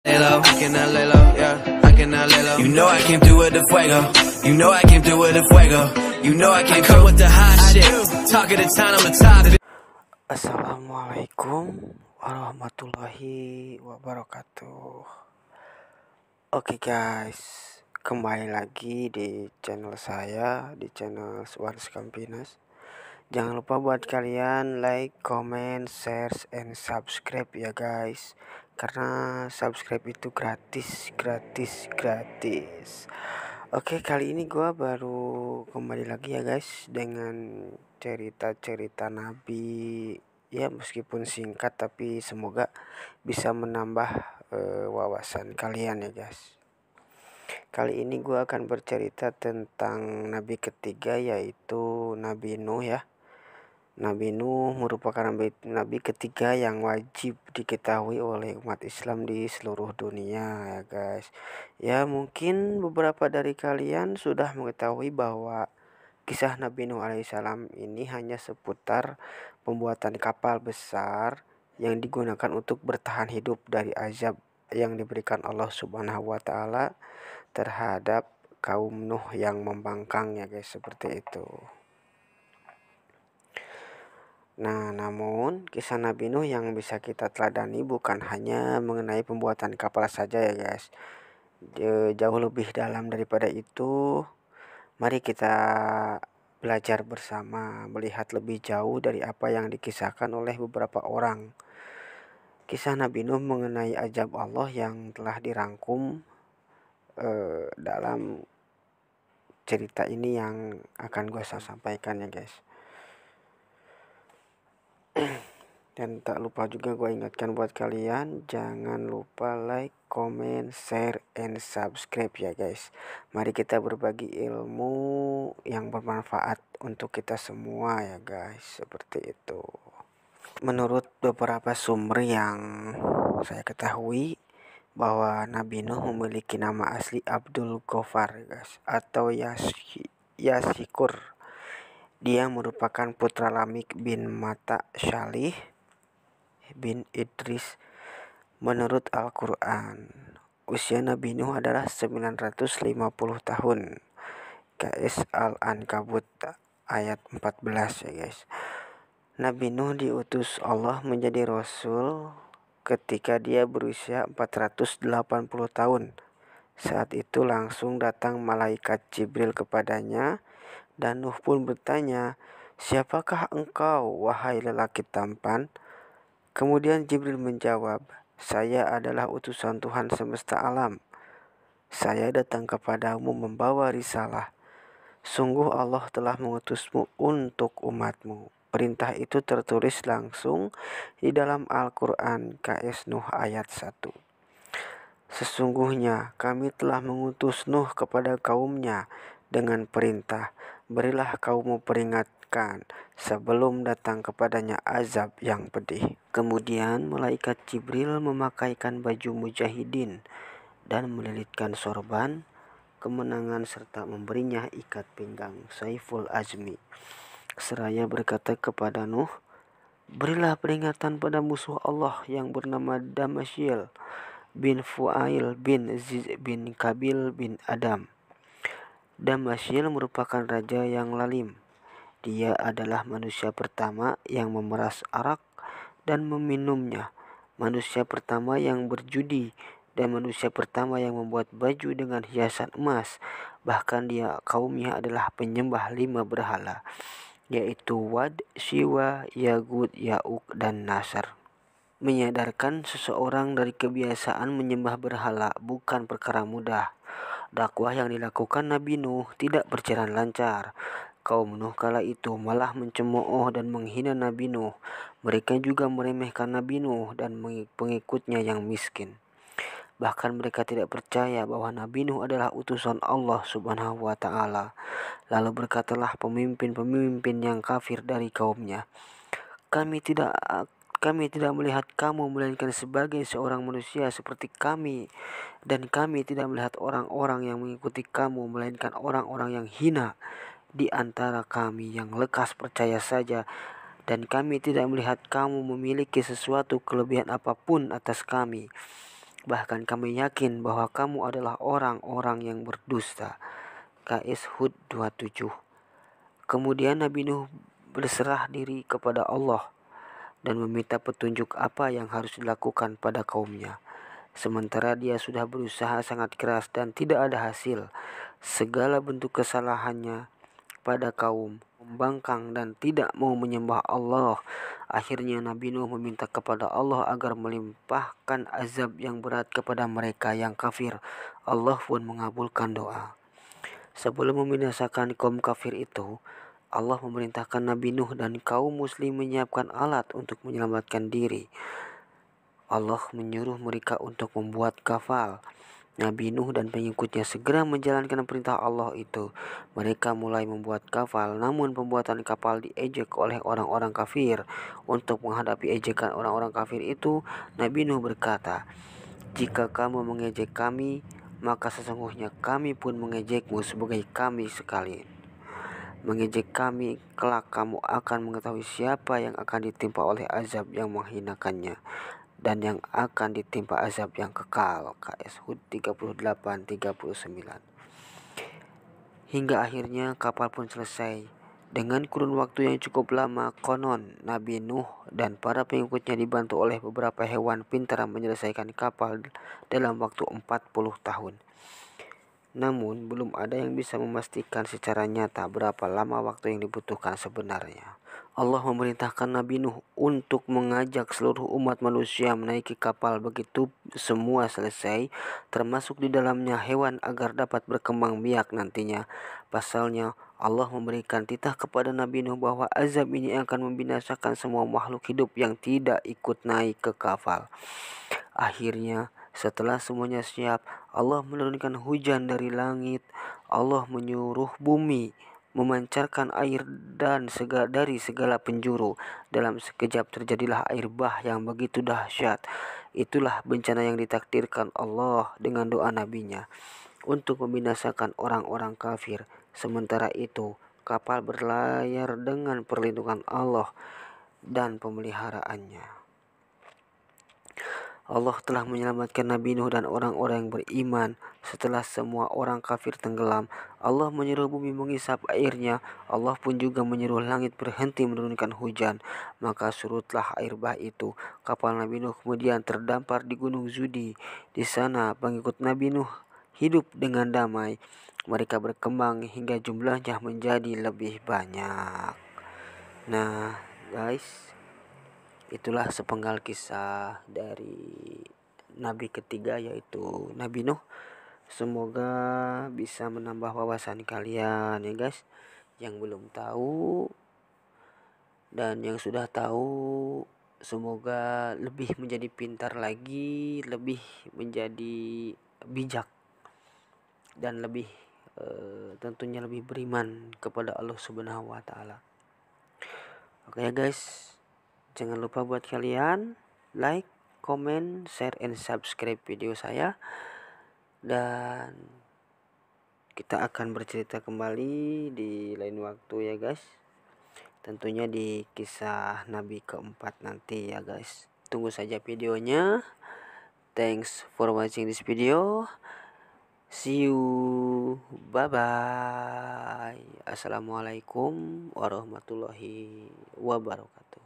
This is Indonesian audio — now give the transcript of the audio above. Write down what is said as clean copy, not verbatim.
Lay low, I cannot lay low, yeah, I cannot lay low. You know I came through with the fuego. You know I came through with the fuego. You know I came through with the hot shit. Talk of the town, I'm the top. Assalamualaikum warahmatullahi wabarakatuh. Oke guys, kembali lagi di channel saya, di channel Suarez Campinas. Jangan lupa buat kalian like, comment, share, and subscribe ya guys. Karena subscribe itu gratis. Oke, kali ini gua baru kembali lagi ya guys dengan cerita-cerita Nabi. Ya meskipun singkat tapi semoga bisa menambah wawasan kalian ya guys. Kali ini gua akan bercerita tentang nabi ketiga, yaitu Nabi Nuh ya. Nabi Nuh merupakan nabi ketiga yang wajib diketahui oleh umat Islam di seluruh dunia ya guys. Ya mungkin beberapa dari kalian sudah mengetahui bahwa kisah Nabi Nuh alaihissalam ini hanya seputar pembuatan kapal besar yang digunakan untuk bertahan hidup dari azab yang diberikan Allah Subhanahu wa taala terhadap kaum Nuh yang membangkang ya guys, seperti itu. Nah, namun kisah Nabi Nuh yang bisa kita teladani bukan hanya mengenai pembuatan kapal saja ya guys. Jauh lebih dalam daripada itu. Mari kita belajar bersama, melihat lebih jauh dari apa yang dikisahkan oleh beberapa orang. Kisah Nabi Nuh mengenai azab Allah yang telah dirangkum dalam cerita ini yang akan gue sampaikan ya guys. Dan tak lupa juga gue ingatkan buat kalian, jangan lupa like, comment, share, and subscribe ya guys. Mari kita berbagi ilmu yang bermanfaat untuk kita semua ya guys, seperti itu. Menurut beberapa sumber yang saya ketahui bahwa Nabi Nuh memiliki nama asli Abdul Ghaffar guys, atau Yasikur. Dia merupakan putra Lamik bin Mata Syalih bin Idris. Menurut Al-Quran, usia Nabi Nuh adalah 950 tahun. KS Al-Ankabut ayat 14 ya guys. Nabi Nuh diutus Allah menjadi Rasul ketika dia berusia 480 tahun. Saat itu langsung datang malaikat Jibril kepadanya, dan Nuh pun bertanya, "Siapakah engkau, wahai lelaki tampan?" Kemudian Jibril menjawab, "Saya adalah utusan Tuhan semesta alam. Saya datang kepadamu membawa risalah. Sungguh Allah telah mengutusmu untuk umatmu." Perintah itu tertulis langsung di dalam Al-Quran KS Nuh ayat 1. "Sesungguhnya kami telah mengutus Nuh kepada kaumnya dengan perintah, berilah kaummu peringatkan sebelum datang kepadanya azab yang pedih." Kemudian malaikat Jibril memakaikan baju mujahidin dan melilitkan sorban kemenangan serta memberinya ikat pinggang Saiful Azmi. Seraya berkata kepada Nuh, "Berilah peringatan pada musuh Allah yang bernama Damasyil bin Fuail bin Ziz bin Kabil bin Adam." Damasyil merupakan raja yang lalim. Dia adalah manusia pertama yang memeras arak dan meminumnya, manusia pertama yang berjudi, dan manusia pertama yang membuat baju dengan hiasan emas. Bahkan kaumnya adalah penyembah 5 berhala, yaitu Wad, Siwa, Yagud, Yauk, dan Nasar. Menyadarkan seseorang dari kebiasaan menyembah berhala bukan perkara mudah. Dakwah yang dilakukan Nabi Nuh tidak berjalan lancar. Kaum Nuh kala itu malah mencemooh dan menghina Nabi Nuh. Mereka juga meremehkan Nabi Nuh dan pengikutnya yang miskin. Bahkan mereka tidak percaya bahwa Nabi Nuh adalah utusan Allah Subhanahu wa taala. Lalu berkatalah pemimpin-pemimpin yang kafir dari kaumnya, Kami tidak melihat kamu melainkan sebagai seorang manusia seperti kami, dan kami tidak melihat orang-orang yang mengikuti kamu melainkan orang-orang yang hina di antara kami yang lekas percaya saja, dan kami tidak melihat kamu memiliki sesuatu kelebihan apapun atas kami. Bahkan kami yakin bahwa kamu adalah orang-orang yang berdusta. KS Hud 27. Kemudian Nabi Nuh berserah diri kepada Allah dan meminta petunjuk apa yang harus dilakukan pada kaumnya. Sementara dia sudah berusaha sangat keras dan tidak ada hasil. Segala bentuk kesalahannya pada kaum membangkang dan tidak mau menyembah Allah. Akhirnya Nabi Nuh meminta kepada Allah agar melimpahkan azab yang berat kepada mereka yang kafir. Allah pun mengabulkan doa. Sebelum membinasakan kaum kafir itu, Allah memerintahkan Nabi Nuh dan kaum muslim menyiapkan alat untuk menyelamatkan diri. Allah menyuruh mereka untuk membuat kapal. Nabi Nuh dan pengikutnya segera menjalankan perintah Allah itu. Mereka mulai membuat kapal, namun pembuatan kapal diejek oleh orang-orang kafir. Untuk menghadapi ejekan orang-orang kafir itu, Nabi Nuh berkata, "Jika kamu mengejek kami, maka sesungguhnya kami pun mengejekmu sebagai kami sekalian. Mengejek kami, kelak kamu akan mengetahui siapa yang akan ditimpa oleh azab yang menghinakannya dan yang akan ditimpa azab yang kekal." KS Hud 38-39. Hingga akhirnya kapal pun selesai. Dengan kurun waktu yang cukup lama, konon Nabi Nuh dan para pengikutnya dibantu oleh beberapa hewan pintar menyelesaikan kapal dalam waktu 40 tahun. Namun, belum ada yang bisa memastikan secara nyata berapa lama waktu yang dibutuhkan sebenarnya. Allah memerintahkan Nabi Nuh untuk mengajak seluruh umat manusia menaiki kapal begitu semua selesai, termasuk di dalamnya hewan agar dapat berkembang biak nantinya. Pasalnya, Allah memberikan titah kepada Nabi Nuh bahwa azab ini akan membinasakan semua makhluk hidup yang tidak ikut naik ke kapal. Akhirnya, setelah semuanya siap, Allah menurunkan hujan dari langit. Allah menyuruh bumi memancarkan air dan dari segala penjuru. Dalam sekejap terjadilah air bah yang begitu dahsyat. Itulah bencana yang ditakdirkan Allah dengan doa nabinya untuk membinasakan orang-orang kafir. Sementara itu, kapal berlayar dengan perlindungan Allah dan pemeliharaannya. Allah telah menyelamatkan Nabi Nuh dan orang-orang yang beriman. Setelah semua orang kafir tenggelam, Allah menyuruh bumi mengisap airnya. Allah pun juga menyuruh langit berhenti menurunkan hujan. Maka surutlah air bah itu. Kapal Nabi Nuh kemudian terdampar di Gunung Zudi. Di sana pengikut Nabi Nuh hidup dengan damai. Mereka berkembang hingga jumlahnya menjadi lebih banyak. Nah, guys, itulah sepenggal kisah dari nabi ketiga, yaitu Nabi Nuh. Semoga bisa menambah wawasan kalian ya guys, yang belum tahu dan yang sudah tahu. Semoga lebih menjadi pintar lagi, lebih menjadi bijak, dan lebih tentunya lebih beriman kepada Allah Subhanahu wa Ta'ala. Oke ya guys, jangan lupa buat kalian like, comment, share, and subscribe video saya. Dan kita akan bercerita kembali di lain waktu ya guys. Tentunya di kisah Nabi keempat nanti ya guys. Tunggu saja videonya. Thanks for watching this video. See you. Bye-bye. Assalamualaikum warahmatullahi wabarakatuh.